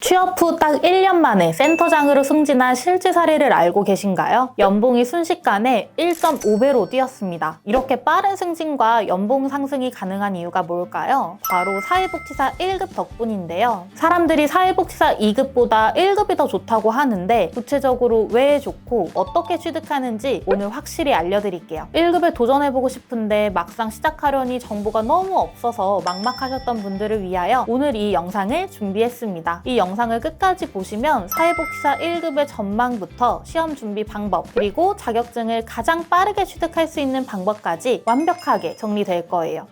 취업 후 딱 1년 만에 센터장으로 승진한 실제 사례를 알고 계신가요? 연봉이 순식간에 1.5배로 뛰었습니다. 이렇게 빠른 승진과 연봉 상승이 가능한 이유가 뭘까요? 바로 사회복지사 1급 덕분인데요. 사람들이 사회복지사 2급보다 1급이 더 좋다고 하는데 구체적으로 왜 좋고 어떻게 취득하는지 오늘 확실히 알려드릴게요. 1급에 도전해보고 싶은데 막상 시작하려니 정보가 너무 없어서 막막하셨던 분들을 위하여 오늘 이 영상을 준비했습니다. 이 영상을 끝까지 보시면 사회복지사 1급의 전망부터 시험 준비 방법 그리고 자격증을 가장 빠르게 취득할 수 있는 방법까지 완벽하게 정리될 거예요.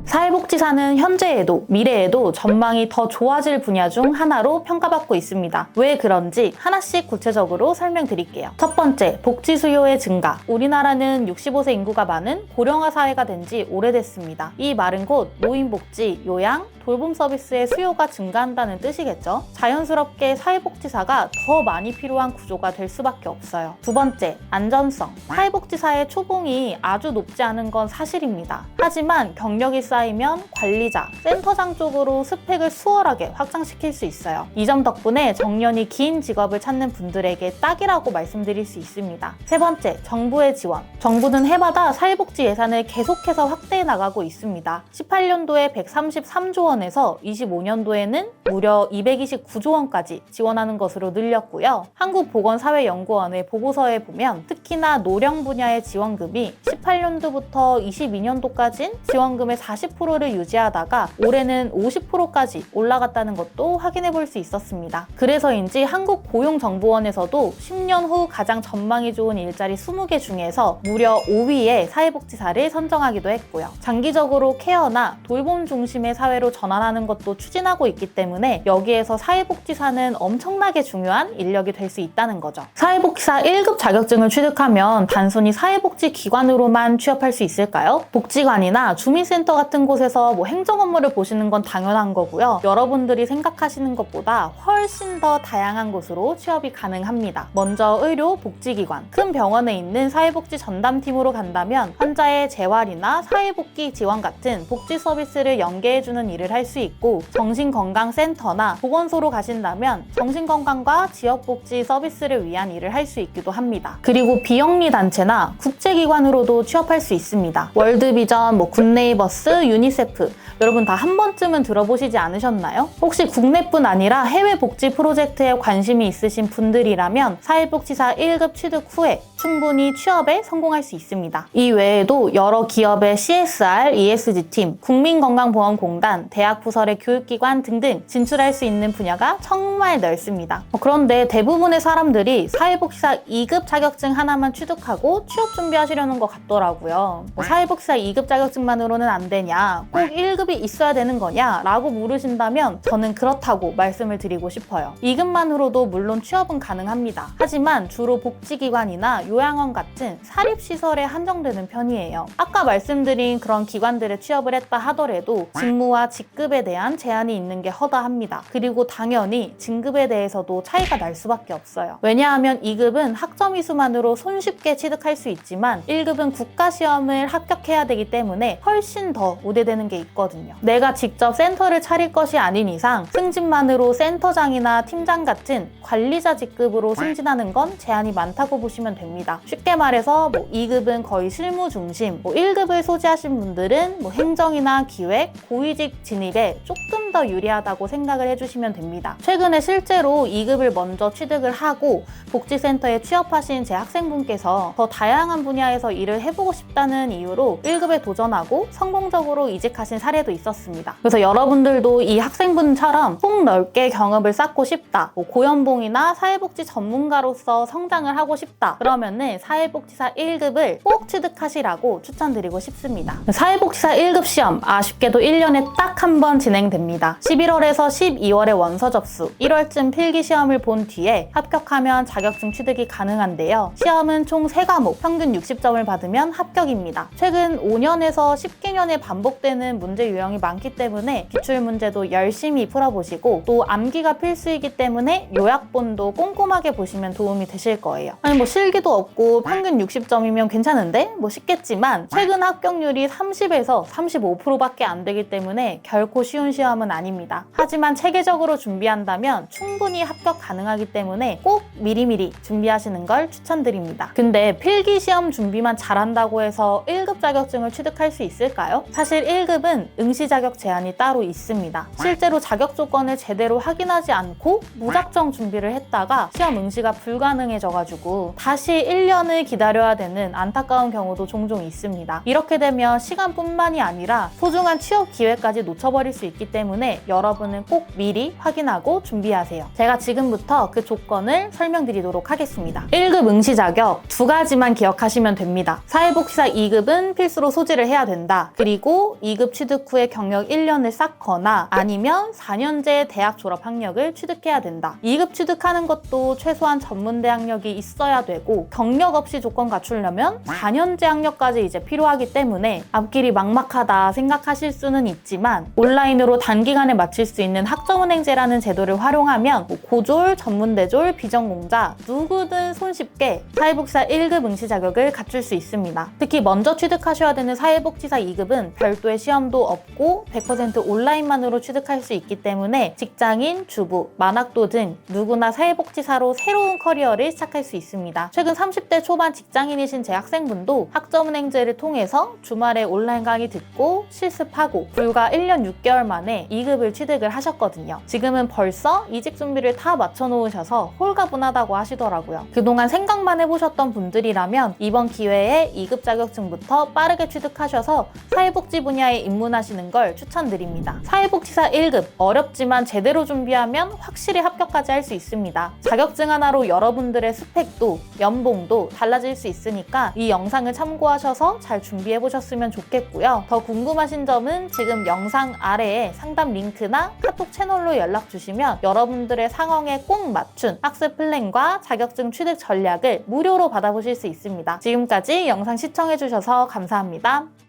사회복지사는 현재에도 미래에도 전망이 더 좋아질 분야 중 하나로 평가받고 있습니다. 왜 그런지 하나씩 구체적으로 설명드릴게요. 첫 번째, 복지 수요의 증가. 우리나라는 65세 인구가 많은 고령화 사회가 된 지 오래됐습니다. 이 말은 곧 노인복지, 요양, 돌봄 서비스의 수요가 증가한다는 뜻이겠죠. 자연스럽게 사회복지사가 더 많이 필요한 구조가 될 수밖에 없어요. 두 번째, 안전성. 사회복지사의 초봉이 아주 높지 않은 건 사실입니다. 하지만 경력이 쌓이면 관리자, 센터장 쪽으로 스펙을 수월하게 확장시킬 수 있어요. 이 점 덕분에 정년이 긴 직업을 찾는 분들에게 딱이라고 말씀드릴 수 있습니다. 세 번째, 정부의 지원. 정부는 해마다 사회복지 예산을 계속해서 확대해 나가고 있습니다. 18년도에 133조 원에서 25년도에는 무려 229조 원까지 지원하는 것으로 늘렸고요. 한국보건사회연구원의 보고서에 보면 특히나 노령 분야의 지원금이 18년도부터 22년도까지는 지원금의 40%를 유지하다가 올해는 50%까지 올라갔다는 것도 확인해 볼 수 있었습니다. 그래서인지 한국고용정보원에서도 10년 후 가장 전망이 좋은 일자리 20개 중에서 무려 5위에 사회복지사를 선정하기도 했고요. 장기적으로 케어나 돌봄 중심의 사회로 전환하는 것도 추진하고 있기 때문에 여기에서 사회복지사는 엄청나게 중요한 인력이 될 수 있다는 거죠. 사회복지사 1급 자격증을 취득하면 단순히 사회복지기관으로만 취업할 수 있을까요? 복지관이나 주민센터 같은 곳에서 행정 업무를 보시는 건 당연한 거고요. 여러분들이 생각하시는 것보다 훨씬 더 다양한 곳으로 취업이 가능합니다. 먼저 의료, 복지기관, 큰 병원에 있는 사회복지 전담팀으로 간다면 환자의 재활이나 사회복귀 지원 같은 복지 서비스를 연계해주는 일을 할 수 있고, 정신건강센터나 보건소로 가신다면 정신건강과 지역복지 서비스를 위한 일을 할 수 있기도 합니다. 그리고 비영리 단체나 국제기관으로도 취업할 수 있습니다. 월드비전, 굿네이버스, 유니세프, 여러분 다 한 번쯤은 들어보시지 않으셨나요? 혹시 국내뿐 아니라 해외 복지 프로젝트에 관심이 있으신 분들이라면 사회복지사 1급 취득 후에 충분히 취업에 성공할 수 있습니다. 이 외에도 여러 기업의 CSR, ESG팀, 국민건강보험공단, 대학부설의 교육기관 등등 진출할 수 있는 분야가 정말 넓습니다. 그런데 대부분의 사람들이 사회복지사 2급 자격증 하나만 취득하고 취업 준비하시려는 것 같더라고요. 사회복지사 2급 자격증만으로는 안 되냐? 꼭 1급이 있어야 되는 거냐? 라고 물으신다면 저는 그렇다고 말씀을 드리고 싶어요. 2급만으로도 물론 취업은 가능합니다. 하지만 주로 복지기관이나 요양원 같은 사립시설에 한정되는 편이에요. 아까 말씀드린 그런 기관들에 취업을 했다 하더라도 직무와 직급에 대한 제한이 있는 게 허다합니다. 그리고 당연히 진급에 대해서도 차이가 날 수밖에 없어요. 왜냐하면 2급은 학점 이수만으로 손쉽게 취득할 수 있지만 1급은 국가시험을 합격해야 되기 때문에 훨씬 더 우대되는 게 있거든요. 내가 직접 센터를 차릴 것이 아닌 이상 승진만으로 센터장이나 팀장 같은 관리자 직급으로 승진하는 건 제한이 많다고 보시면 됩니다. 쉽게 말해서 2급은 거의 실무 중심, 1급을 소지하신 분들은 행정이나 기획, 고위직 진입에 조금 더 유리하다고 생각을 해주시면 됩니다. 최근에 실제로 2급을 먼저 취득을 하고 복지센터에 취업하신 제 학생분께서 더 다양한 분야에서 일을 해보고 싶다는 이유로 1급에 도전하고 성공적으로 이직하신 사례도 있었습니다. 그래서 여러분들도 이 학생분처럼 폭넓게 경험을 쌓고 싶다, 고연봉이나 사회복지 전문가로서 성장을 하고 싶다, 그러면은 사회복지사 1급을 꼭 취득하시라고 추천드리고 싶습니다. 사회복지사 1급 시험 아쉽게도 1년에 딱 한 번 진행됩니다. 11월에서 12월에 원서 접수, 1월쯤 필기시험을 본 뒤에 합격하면 자격증 취득이 가능한데요. 시험은 총 3과목, 평균 60점을 받으면 합격입니다. 최근 5년에서 10개년에 반복되는 문제 유형이 많기 때문에 기출문제도 열심히 풀어보시고 또 암기가 필수이기 때문에 요약본도 꼼꼼하게 보시면 도움이 되실 거예요. 아니 실기도 없고 평균 60점이면 괜찮은데? 싶겠지만 최근 합격률이 30에서 35%밖에 안 되기 때문에 결코 쉬운 시험은 아닙니다. 하지만 체계적으로 준비한다면 충분히 합격 가능하기 때문에 꼭 미리미리 준비하시는 걸 추천드립니다. 근데 필기시험 준비만 잘한다고 해서 1급 자격증을 취득할 수 있을까요? 사실 1급은 응시 자격 제한이 따로 있습니다. 실제로 자격 조건을 제대로 확인하지 않고 무작정 준비를 했다가 시험 응시가 불가능해져가지고 다시 1년을 기다려야 되는 안타까운 경우도 종종 있습니다. 이렇게 되면 시간뿐만이 아니라 소중한 취업 기회까지 놓쳐버릴 수 있기 때문에 여러분은 꼭 미리 확인하고 준비하세요. 제가 지금부터 그 조건을 설명드리도록 하겠습니다. 1급 응시 자격 2가지만 기억하시면 됩니다. 사회복지사 2급은 필수로 소지를 해야 된다. 그리고 2급 취득 후에 경력 1년을 쌓거나 아니면 4년제 대학 졸업 학력을 취득해야 된다. 2급 취득하는 것도 최소한 전문대 학력이 있어야 되고 경력 없이 조건 갖추려면 4년제 학력까지 이제 필요하기 때문에 앞길이 막막하다 생각하실 수는 있지만 온라인으로 단기간에 마칠 수 있는 학점은행제라는 제도를 활용하면 고졸, 전문대졸, 비전공자 누구든 손쉽게 사회복지사 1급 응시 자격을 갖출 수 있습니다. 특히 먼저 취득하셔야 되는 사회복지사 2급은 별도의 시험도 없고 100% 온라인만으로 취득할 수 있기 때문에 직장인, 주부, 만학도 등 누구나 사회복지사로 새로운 커리어를 시작할 수 있습니다. 최근 30대 초반 직장인이신 제 학생분도 학점은행제를 통해서 주말에 온라인 강의 듣고 실습하고 불과 1년 6개월 만에 2급을 취득을 하셨거든요. 지금은 벌써 이직 준비를 다 맞춰놓으셔서 홀가분하다고 하시더라고요. 그동안 생각만 해보셨던 분들이라면 이번 기회에 2급 자격증부터 빠르게 취득하셔서 사회복지 분야에 입문하시는 걸 추천드립니다. 사회복지사 1급 어렵지만 제대로 준비하면 확실히 합격까지 할 수 있습니다. 자격증 하나로 여러분들의 스펙도 연봉도 달라질 수 있으니까 이 영상을 참고하셔서 잘 준비해보셨으면 좋겠고요. 더 궁금하신 점은 지금 영상 아래에 상담 링크나 카톡 채널로 연락 주시면 여러분들의 상황에 꼭 맞춘 학습 플랜과 자격증 취득 전략을 무료로 받아보실 수 있습니다. 지금까지 영상 시청해주셔서 감사합니다.